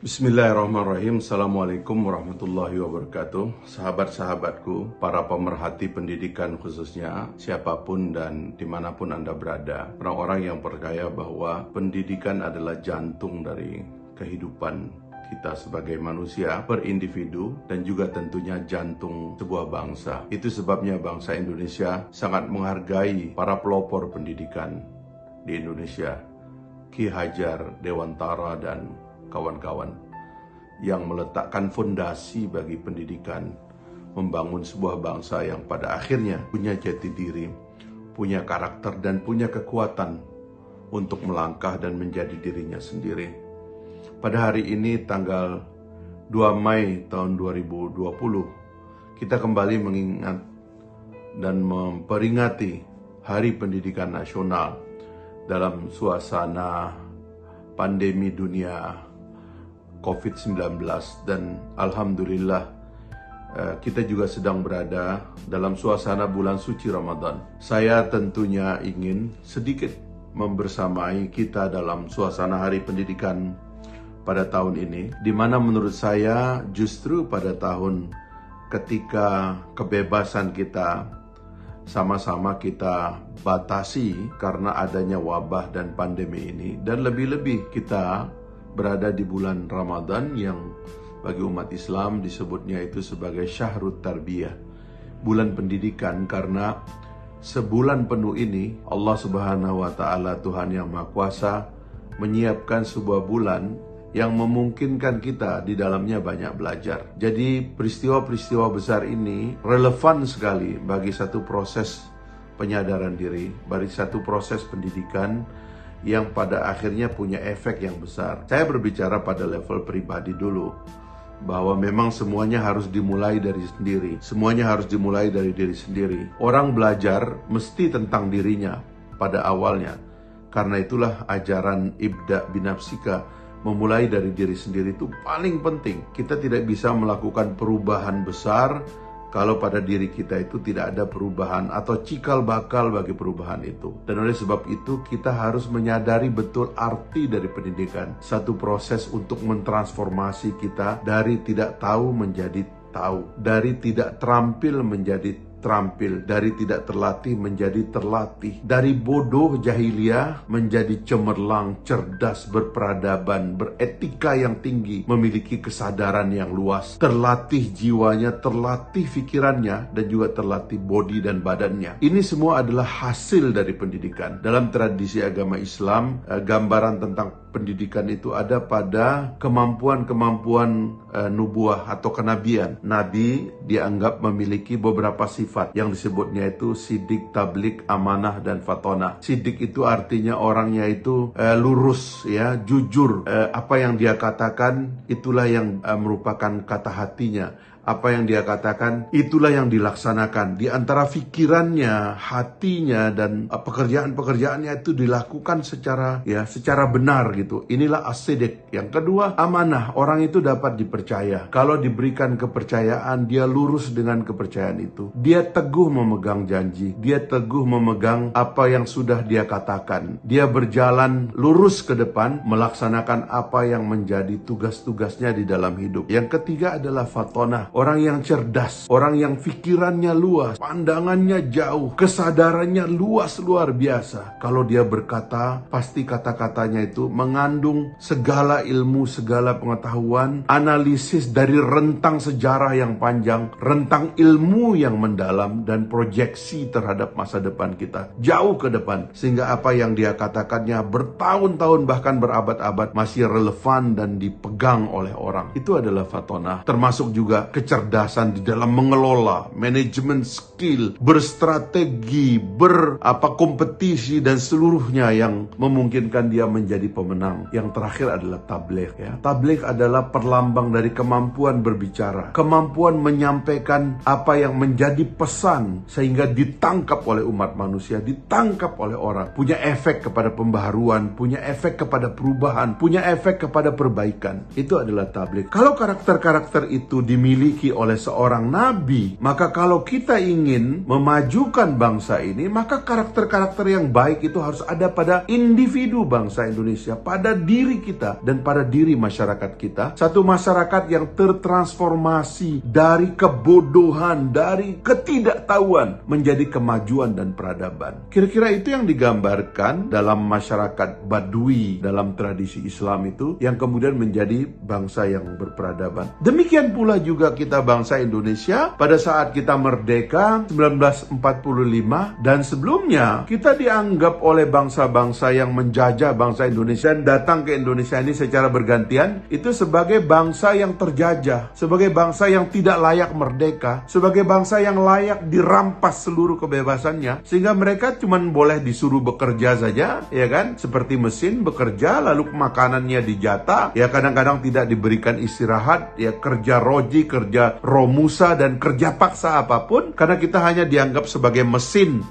Bismillahirrahmanirrahim. Assalamualaikum warahmatullahi wabarakatuh. Sahabat-sahabatku, para pemerhati pendidikan khususnya, siapapun dan dimanapun Anda berada, orang-orang yang percaya bahwa pendidikan adalah jantung dari kehidupan kita sebagai manusia berindividu dan juga tentunya jantung sebuah bangsa. Itu sebabnya bangsa Indonesia sangat menghargai para pelopor pendidikan di Indonesia, Ki Hajar Dewantara dan kawan-kawan yang meletakkan fondasi bagi pendidikan, membangun sebuah bangsa yang pada akhirnya punya jati diri, punya karakter dan punya kekuatan untuk melangkah dan menjadi dirinya sendiri. Pada hari ini tanggal 2 Mei tahun 2020, kita kembali mengingat dan memperingati Hari Pendidikan Nasional dalam suasana pandemi dunia COVID-19, dan alhamdulillah kita juga sedang berada dalam suasana bulan suci Ramadan. Saya tentunya ingin sedikit membersamai kita dalam suasana Hari Pendidikan pada tahun ini, di mana menurut saya justru pada tahun ketika kebebasan kita sama-sama kita batasi karena adanya wabah dan pandemi ini, dan lebih-lebih kita berada di bulan Ramadan yang bagi umat Islam disebutnya itu sebagai Syahrut Tarbiyah, bulan pendidikan, karena sebulan penuh ini Allah Subhanahu wa Ta'ala, Tuhan yang Maha Kuasa, menyiapkan sebuah bulan yang memungkinkan kita di dalamnya banyak belajar. Jadi peristiwa-peristiwa besar ini relevan sekali bagi satu proses penyadaran diri, bagi satu proses pendidikan yang pada akhirnya punya efek yang besar. Saya berbicara pada level pribadi dulu, bahwa memang semuanya harus dimulai dari sendiri. Semuanya harus dimulai dari diri sendiri. Orang belajar mesti tentang dirinya pada awalnya. Karena itulah ajaran Ibda binafsika, memulai dari diri sendiri, itu paling penting. Kita tidak bisa melakukan perubahan besar kalau pada diri kita itu tidak ada perubahan atau cikal bakal bagi perubahan itu. Dan oleh sebab itu kita harus menyadari betul arti dari pendidikan. Satu proses untuk mentransformasi kita dari tidak tahu menjadi tahu, dari tidak terampil menjadi terampil, dari tidak terlatih menjadi terlatih, dari bodoh jahiliyah menjadi cemerlang, cerdas, berperadaban, beretika yang tinggi, memiliki kesadaran yang luas, terlatih jiwanya, terlatih pikirannya, dan juga terlatih bodi dan badannya. Ini semua adalah hasil dari pendidikan. Dalam tradisi agama Islam, gambaran tentang pendidikan itu ada pada kemampuan-kemampuan nubuah atau kenabian. Nabi dianggap memiliki beberapa sifat yang disebutnya itu sidik, tablik, amanah, dan fatonah. Sidik itu artinya orangnya itu lurus, ya, jujur. Apa yang dia katakan itulah yang merupakan kata hatinya. Apa yang dia katakan itulah yang dilaksanakan. Di antara pikirannya, hatinya, dan pekerjaan-pekerjaannya itu dilakukan secara benar gitu. Inilah as-sidik. Yang kedua, amanah. Orang itu dapat dipercaya. Kalau diberikan kepercayaan, dia lurus dengan kepercayaan itu. Dia teguh memegang janji. Dia teguh memegang apa yang sudah dia katakan. Dia berjalan lurus ke depan, melaksanakan apa yang menjadi tugas-tugasnya di dalam hidup. Yang ketiga adalah fatonah. Orang yang cerdas, orang yang pikirannya luas, pandangannya jauh, kesadarannya luas luar biasa. Kalau dia berkata, pasti kata-katanya itu mengandung segala ilmu, segala pengetahuan, analisis dari rentang sejarah yang panjang, rentang ilmu yang mendalam, dan proyeksi terhadap masa depan kita, jauh ke depan. Sehingga apa yang dia katakannya bertahun-tahun bahkan berabad-abad masih relevan dan dipegang oleh orang. Itu adalah fatonah. Termasuk juga kecerdasan di dalam mengelola, manajemen skill, berstrategi, kompetisi, dan seluruhnya yang memungkinkan dia menjadi pemenang. Yang terakhir adalah tabligh, ya. Tabligh adalah perlambang dari kemampuan berbicara, kemampuan menyampaikan apa yang menjadi pesan sehingga ditangkap oleh umat manusia, ditangkap oleh orang, punya efek kepada pembaharuan, punya efek kepada perubahan, punya efek kepada perbaikan. Itu adalah tabligh. Kalau karakter-karakter itu dimiliki dimiliki oleh seorang nabi. Maka kalau kita ingin memajukan bangsa ini, maka karakter-karakter yang baik itu harus ada pada individu bangsa Indonesia, pada diri kita dan pada diri masyarakat kita. Satu masyarakat yang tertransformasi dari kebodohan, dari ketidaktahuan menjadi kemajuan dan peradaban. Kira-kira itu yang digambarkan dalam masyarakat Badui dalam tradisi Islam itu, yang kemudian menjadi bangsa yang berperadaban. Demikian pula juga kita bangsa Indonesia pada saat kita merdeka 1945, dan sebelumnya kita dianggap oleh bangsa-bangsa yang menjajah bangsa Indonesia dan datang ke Indonesia ini secara bergantian itu sebagai bangsa yang terjajah, sebagai bangsa yang tidak layak merdeka, sebagai bangsa yang layak dirampas seluruh kebebasannya, sehingga mereka cuma boleh disuruh bekerja saja, ya kan, seperti mesin bekerja, lalu makanannya dijatah, ya kadang-kadang tidak diberikan istirahat, ya kerja roji, kerja romusa, dan kerja paksa apapun, karena kita hanya dianggap sebagai mesin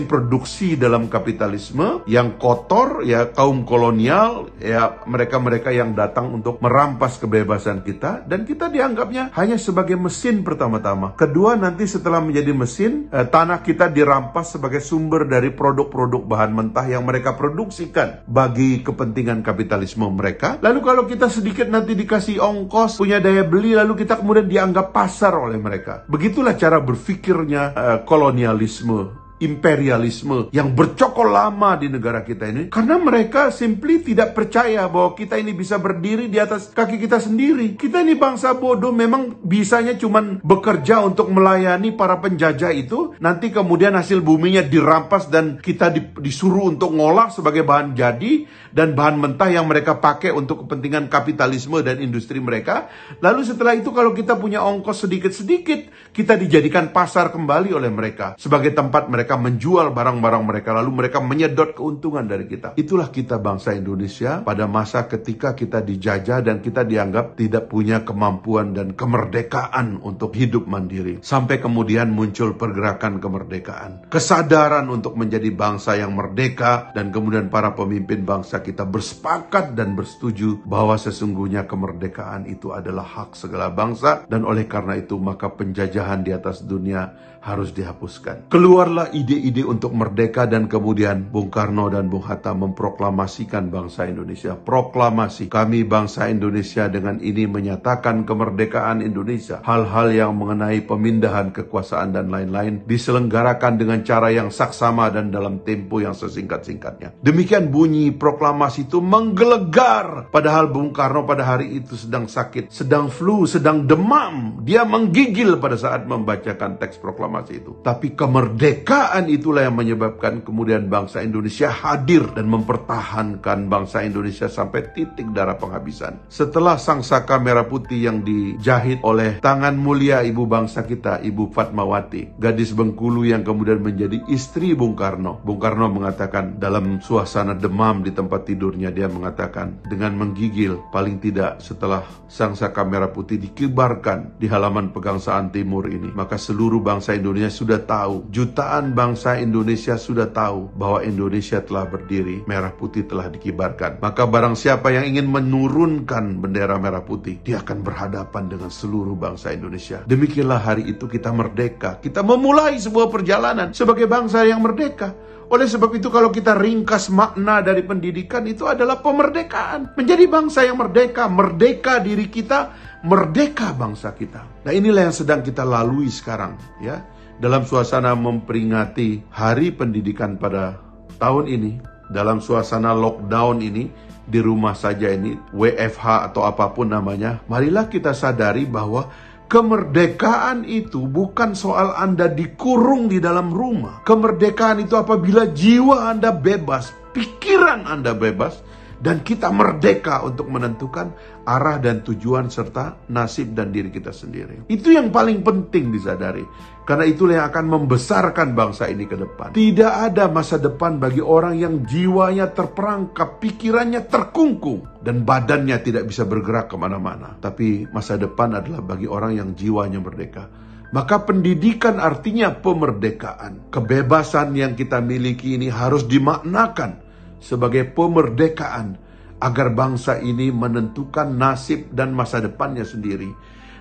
produksi dalam kapitalisme yang kotor, ya kaum kolonial, ya mereka-mereka yang datang untuk merampas kebebasan kita, dan kita dianggapnya hanya sebagai mesin pertama-tama. Kedua, nanti setelah menjadi mesin, tanah kita dirampas sebagai sumber dari produk-produk bahan mentah yang mereka produksikan bagi kepentingan kapitalisme mereka. Lalu kalau kita sedikit nanti dikasih ongkos, punya daya beli, lalu kita kemudian dianggap pasar oleh mereka. Begitulah cara berpikirnya kolonialisme, imperialisme yang bercokol lama di negara kita ini, karena mereka simply tidak percaya bahwa kita ini bisa berdiri di atas kaki kita sendiri. Kita ini bangsa bodoh, memang bisanya cuman bekerja untuk melayani para penjajah itu, nanti kemudian hasil buminya dirampas dan kita disuruh untuk ngolah sebagai bahan jadi dan bahan mentah yang mereka pakai untuk kepentingan kapitalisme dan industri mereka. Lalu setelah itu kalau kita punya ongkos sedikit-sedikit, kita dijadikan pasar kembali oleh mereka sebagai tempat mereka menjual barang-barang mereka, lalu mereka menyedot keuntungan dari kita. Itulah kita bangsa Indonesia pada masa ketika kita dijajah dan kita dianggap tidak punya kemampuan dan kemerdekaan untuk hidup mandiri. Sampai kemudian muncul pergerakan kemerdekaan, kesadaran untuk menjadi bangsa yang merdeka, dan kemudian para pemimpin bangsa kita bersepakat dan bersetuju bahwa sesungguhnya kemerdekaan itu adalah hak segala bangsa, dan oleh karena itu maka penjajahan di atas dunia harus dihapuskan. Keluarlah ide-ide untuk merdeka, dan kemudian Bung Karno dan Bung Hatta memproklamasikan bangsa Indonesia. Proklamasi, kami bangsa Indonesia dengan ini menyatakan kemerdekaan Indonesia. Hal-hal yang mengenai pemindahan kekuasaan dan lain-lain diselenggarakan dengan cara yang saksama dan dalam tempo yang sesingkat-singkatnya. Demikian bunyi proklamasi itu menggelegar. Padahal Bung Karno pada hari itu sedang sakit, sedang flu, sedang demam. Dia menggigil pada saat membacakan teks proklamasi itu. Tapi kemerdekaan itulah yang menyebabkan kemudian bangsa Indonesia hadir dan mempertahankan bangsa Indonesia sampai titik darah penghabisan. Setelah sangsaka merah putih yang dijahit oleh tangan mulia ibu bangsa kita, Ibu Fatmawati, gadis Bengkulu yang kemudian menjadi istri Bung Karno. Bung Karno mengatakan dalam suasana demam di tempat tidurnya, dia mengatakan dengan menggigil, paling tidak setelah sangsaka merah putih dikibarkan di halaman Pegangsaan Timur ini, maka seluruh bangsa Indonesia sudah tahu, jutaan bangsa Indonesia sudah tahu bahwa Indonesia telah berdiri, merah putih telah dikibarkan. Maka barang siapa yang ingin menurunkan bendera merah putih, dia akan berhadapan dengan seluruh bangsa Indonesia. Demikianlah hari itu kita merdeka. Kita memulai sebuah perjalanan sebagai bangsa yang merdeka. Oleh sebab itu kalau kita ringkas makna dari pendidikan itu adalah pemerdekaan. Menjadi bangsa yang merdeka, merdeka diri kita, merdeka bangsa kita. Nah, inilah yang sedang kita lalui sekarang, ya. Dalam suasana memperingati Hari Pendidikan pada tahun ini, dalam suasana lockdown ini, di rumah saja ini, WFH atau apapun namanya, marilah kita sadari bahwa kemerdekaan itu bukan soal Anda dikurung di dalam rumah. Kemerdekaan itu apabila jiwa Anda bebas, pikiran Anda bebas, dan kita merdeka untuk menentukan arah dan tujuan serta nasib dan diri kita sendiri. Itu yang paling penting disadari. Karena itulah yang akan membesarkan bangsa ini ke depan. Tidak ada masa depan bagi orang yang jiwanya terperangkap, pikirannya terkungkung, dan badannya tidak bisa bergerak kemana-mana. Tapi masa depan adalah bagi orang yang jiwanya merdeka. Maka pendidikan artinya pemerdekaan. Kebebasan yang kita miliki ini harus dimaknakan sebagai pemerdekaan agar bangsa ini menentukan nasib dan masa depannya sendiri.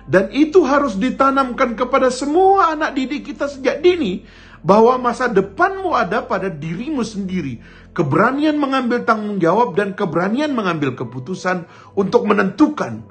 Dan itu harus ditanamkan kepada semua anak didik kita sejak dini, bahwa masa depanmu ada pada dirimu sendiri. Keberanian mengambil tanggung jawab dan keberanian mengambil keputusan untuk menentukan